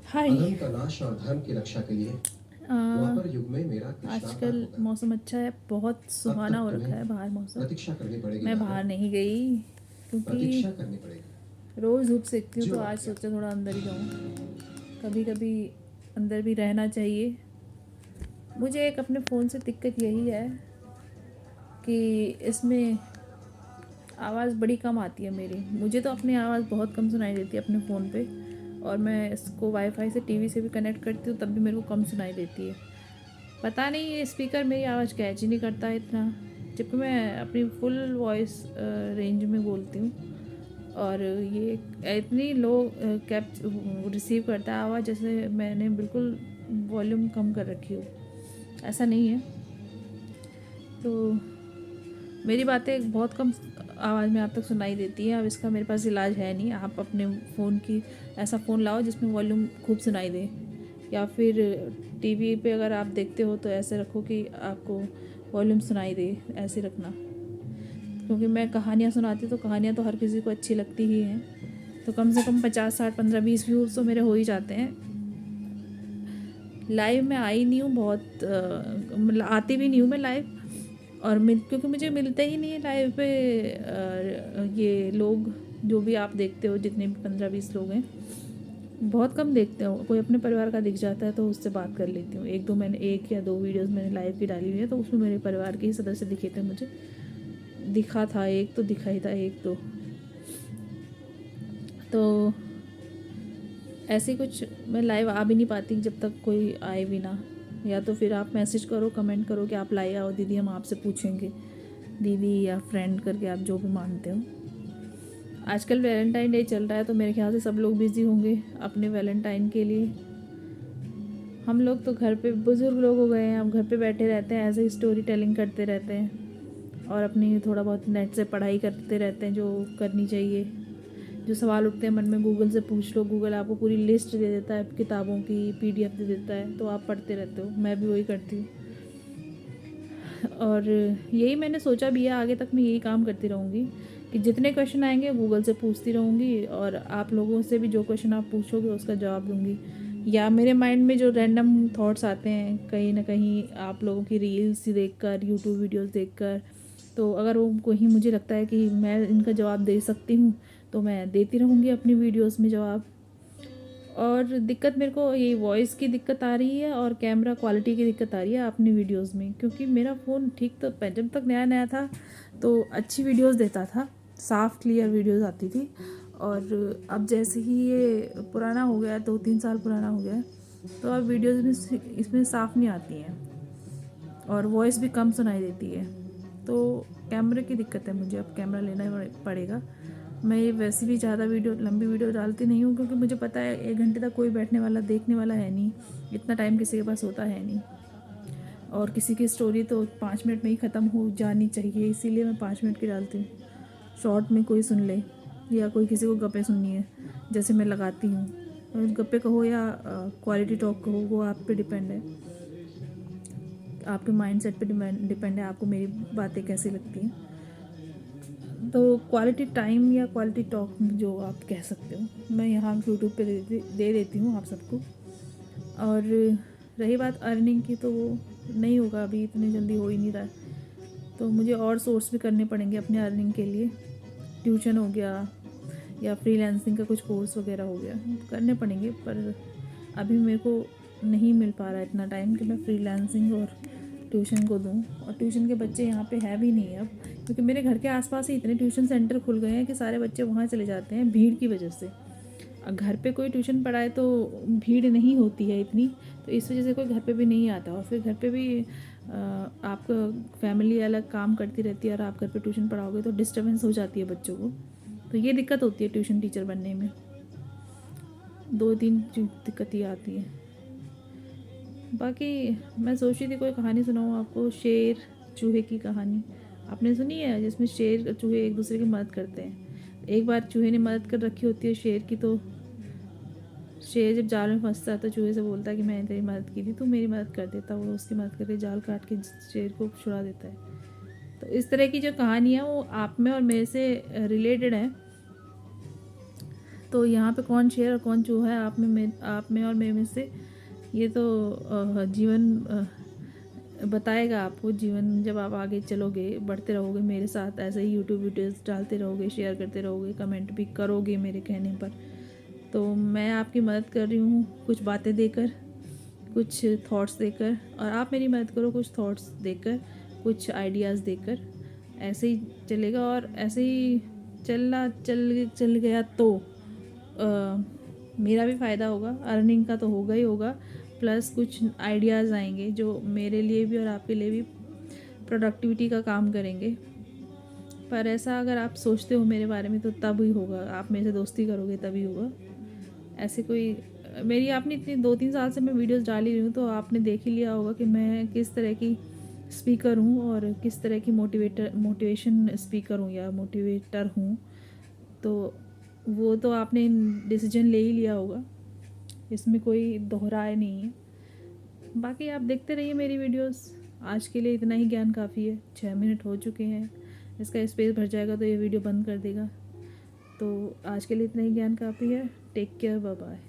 हाय। अधर्म का नाश और धर्म की रक्षा के लिए अ, द्वापर युग में मेरा कृष्णावतार आजकल होगा। मौसम अच्छा है, बहुत अब सुहाना तक हो रखा तुम्हें है बाहर मौसम। प्रतीक्षा करनी पड़ेगी मैं दानव। बाहर नहीं गई क्योंकि प्रतीक्षा करनी पड़ेगी। रोज़ धूप सेकती हूँ, तो जो आज आज्ञा। सोचा थोड़ा अंदर ही रहूँ। कभी कभी अंदर भी रहना चाहिए। मुझे एक अपने फ़ोन से दिक्कत यही है कि इसमें आवाज़ बड़ी कम आती है मेरी। मुझे तो अपनी आवाज़ बहुत कम सुनाई देती है अपने फ़ोन पे, और मैं इसको वाईफाई से टीवी से भी कनेक्ट करती हूँ, तब भी मेरे को कम सुनाई देती है। पता नहीं ये स्पीकर मेरी आवाज़ कैच ही नहीं करता है इतना, जबकि मैं अपनी फुल वॉइस रेंज में बोलती हूँ, और ये इतनी लो कैप रिसीव करता है आवाज़, जैसे मैंने बिल्कुल वॉल्यूम कम कर रखी हो। ऐसा नहीं है। तो मेरी बातें बहुत कम आवाज़ में आप तक सुनाई देती है। अब इसका मेरे पास इलाज है नहीं। आप अपने फ़ोन की ऐसा फ़ोन लाओ जिसमें वॉल्यूम खूब सुनाई दे, या फिर टीवी पे अगर आप देखते हो तो ऐसे रखो कि आपको वॉल्यूम सुनाई दे, ऐसे रखना। क्योंकि मैं कहानियाँ सुनाती, तो कहानियाँ तो हर किसी को अच्छी लगती ही हैं, तो कम से कम 50 60 15 20 व्यूज़ तो मेरे हो ही जाते हैं। लाइव में आई नहीं हूँ बहुत, मतलब आती भी नहीं हूँ मैं लाइव, और क्योंकि मुझे मिलते ही नहीं है लाइव पे ये लोग जो भी आप देखते हो, जितने भी 15 20 लोग हैं, बहुत कम देखते हो। कोई अपने परिवार का दिख जाता है तो उससे बात कर लेती हूँ। एक दो मैंने, 1 या 2 वीडियोस मैंने लाइव की डाली हुई है, तो उसमें मेरे परिवार के ही सदस्य दिखे थे मुझे। दिखा था एक, तो दिखा ही था एक तो ऐसे कुछ मैं लाइव आ भी नहीं पाती जब तक कोई आए भी ना। या तो फिर आप मैसेज करो, कमेंट करो कि आप लाइव आओ दीदी, हम आपसे पूछेंगे, दीदी या फ्रेंड करके आप जो भी मानते हो। आजकल वैलेंटाइन डे चल रहा है, तो मेरे ख्याल से सब लोग बिज़ी होंगे अपने वैलेंटाइन के लिए। हम लोग तो घर पे बुज़ुर्ग लोग हो गए हैं, अब घर पे बैठे रहते हैं, ऐसे ही स्टोरी टेलिंग करते रहते हैं, और अपनी थोड़ा बहुत नेट से पढ़ाई करते रहते हैं जो करनी चाहिए। जो सवाल उठते हैं मन में, गूगल से पूछ लो, गूगल आपको पूरी लिस्ट दे देता है किताबों की, पीडीएफ दे देता है, तो आप पढ़ते रहते हो। मैं भी वही करती हूँ, और यही मैंने सोचा भी है, आगे तक मैं यही काम करती रहूँगी कि जितने क्वेश्चन आएंगे गूगल से पूछती रहूँगी, और आप लोगों से भी जो क्वेश्चन आप पूछोगे उसका जवाब दूँगी। या मेरे माइंड में जो रैंडम थॉट्स आते हैं कहीं ना कहीं आप लोगों की रील्स देखकर, यूट्यूब वीडियोस देखकर, तो अगर वो कहीं मुझे लगता है कि मैं इनका जवाब दे सकती हूँ, तो मैं देती रहूँगी अपनी वीडियोस में जवाब। और दिक्कत मेरे को यही वॉइस की दिक्कत आ रही है, और कैमरा क्वालिटी की दिक्कत आ रही है अपनी वीडियोस में, क्योंकि मेरा फ़ोन ठीक तो जब तक नया नया था तो अच्छी वीडियोस देता था, साफ़ क्लियर वीडियोस आती थी। और अब जैसे ही ये पुराना हो गया है, 2 3 साल पुराना हो गया है, तो अब वीडियोस में इसमें साफ़ नहीं आती हैं, और वॉइस भी कम सुनाई देती है। तो कैमरे की दिक्कत है मुझे, अब कैमरा लेना ही पड़ेगा। मैं ये वैसे भी ज़्यादा वीडियो, लंबी वीडियो डालती नहीं हूँ, क्योंकि मुझे पता है 1 घंटे तक कोई बैठने वाला, देखने वाला है नहीं। इतना टाइम किसी के पास होता है नहीं, और किसी की स्टोरी तो 5 मिनट में ही ख़त्म हो जानी चाहिए, इसीलिए मैं 5 मिनट की डालती हूँ। शॉर्ट में कोई सुन ले, या कोई किसी को गप्पे सुननी है जैसे मैं लगाती हूँ, और गप्पे कहो या क्वालिटी टॉक कहो, वो आप पे डिपेंड है, आपके माइंड सेट पे डिपेंड है, आपको मेरी बातें कैसी लगती हैं। तो क्वालिटी टाइम या क्वालिटी टॉक जो आप कह सकते हो, मैं यहाँ यूट्यूब पे दे देती हूँ आप सबको। और रही बात अर्निंग की, तो वो नहीं होगा, अभी इतनी जल्दी हो ही नहीं रहा है, तो मुझे और सोर्स भी करने पड़ेंगे अपने अर्निंग के लिए। ट्यूशन हो गया, या फ्रीलांसिंग का कुछ कोर्स वगैरह हो गया, करने पड़ेंगे, पर अभी मेरे को नहीं मिल पा रहा है इतना टाइम कि मैं फ्रीलांसिंग और ट्यूशन को दूँ। और ट्यूशन के बच्चे यहाँ पे है भी नहीं अब, क्योंकि मेरे घर के आसपास ही इतने ट्यूशन सेंटर खुल गए हैं कि सारे बच्चे वहाँ चले जाते हैं भीड़ की वजह से। घर पे कोई ट्यूशन पढ़ाए तो भीड़ नहीं होती है इतनी, तो इस वजह से कोई घर पे भी नहीं आता। और फिर घर पे भी आपका फैमिली अलग काम करती रहती है, और आप घर पे ट्यूशन पढ़ाओगे तो डिस्टर्बेंस हो जाती है बच्चों को, तो ये दिक्कत होती है ट्यूशन टीचर बनने में। 2 3 दिक्कत ये आती है। बाकी मैं सोच रही थी कोई कहानी सुनाऊँ आपको, शेर चूहे की कहानी। आपने सुनी है जिसमें शेर और चूहे एक दूसरे की मदद करते हैं। एक बार चूहे ने मदद कर रखी होती है शेर की, तो शेर जब जाल में फंसता है तो चूहे से बोलता है कि मैंने तेरी मदद की थी, तू मेरी मदद कर देता। वो उसकी मदद करके जाल काट के शेर को छुड़ा देता है। तो इस तरह की जो कहानी है वो आप में और मेरे से रिलेटेड है। तो यहाँ पे कौन शेर और कौन चूहा है, आप में और मैं से, ये तो जीवन बताएगा आपको। जीवन जब आप आगे चलोगे, बढ़ते रहोगे मेरे साथ, ऐसे ही यूट्यूब वीडियोस डालते रहोगे, शेयर करते रहोगे, कमेंट भी करोगे मेरे कहने पर, तो मैं आपकी मदद कर रही हूँ कुछ बातें देकर, कुछ थॉट्स देकर, और आप मेरी मदद करो कुछ थॉट्स देकर, कुछ आइडियाज़ देकर। ऐसे ही चलेगा, और ऐसे ही चल गया तो मेरा भी फ़ायदा होगा, अर्निंग का तो होगा ही होगा, प्लस कुछ आइडियाज़ आएंगे जो मेरे लिए भी और आपके लिए भी प्रोडक्टिविटी का काम करेंगे। पर ऐसा अगर आप सोचते हो मेरे बारे में तो तब ही होगा, आप मेरे से दोस्ती करोगे तभी होगा। ऐसे कोई मेरी आपने इतनी 2-3 साल से मैं वीडियोस डाल ही रही हूँ, तो आपने देख ही लिया होगा कि मैं किस तरह की स्पीकर हूँ और किस तरह की मोटिवेशन स्पीकर हूँ या मोटिवेटर हूँ। तो वो तो आपने डिसीजन ले ही लिया होगा, इसमें कोई दोहराए नहीं है। बाकी आप देखते रहिए मेरी वीडियोस। आज के लिए इतना ही ज्ञान काफ़ी है। 6 मिनट हो चुके हैं, इसका स्पेस भर जाएगा तो ये वीडियो बंद कर देगा। तो आज के लिए इतना ही ज्ञान काफ़ी है। Take care, bye bye.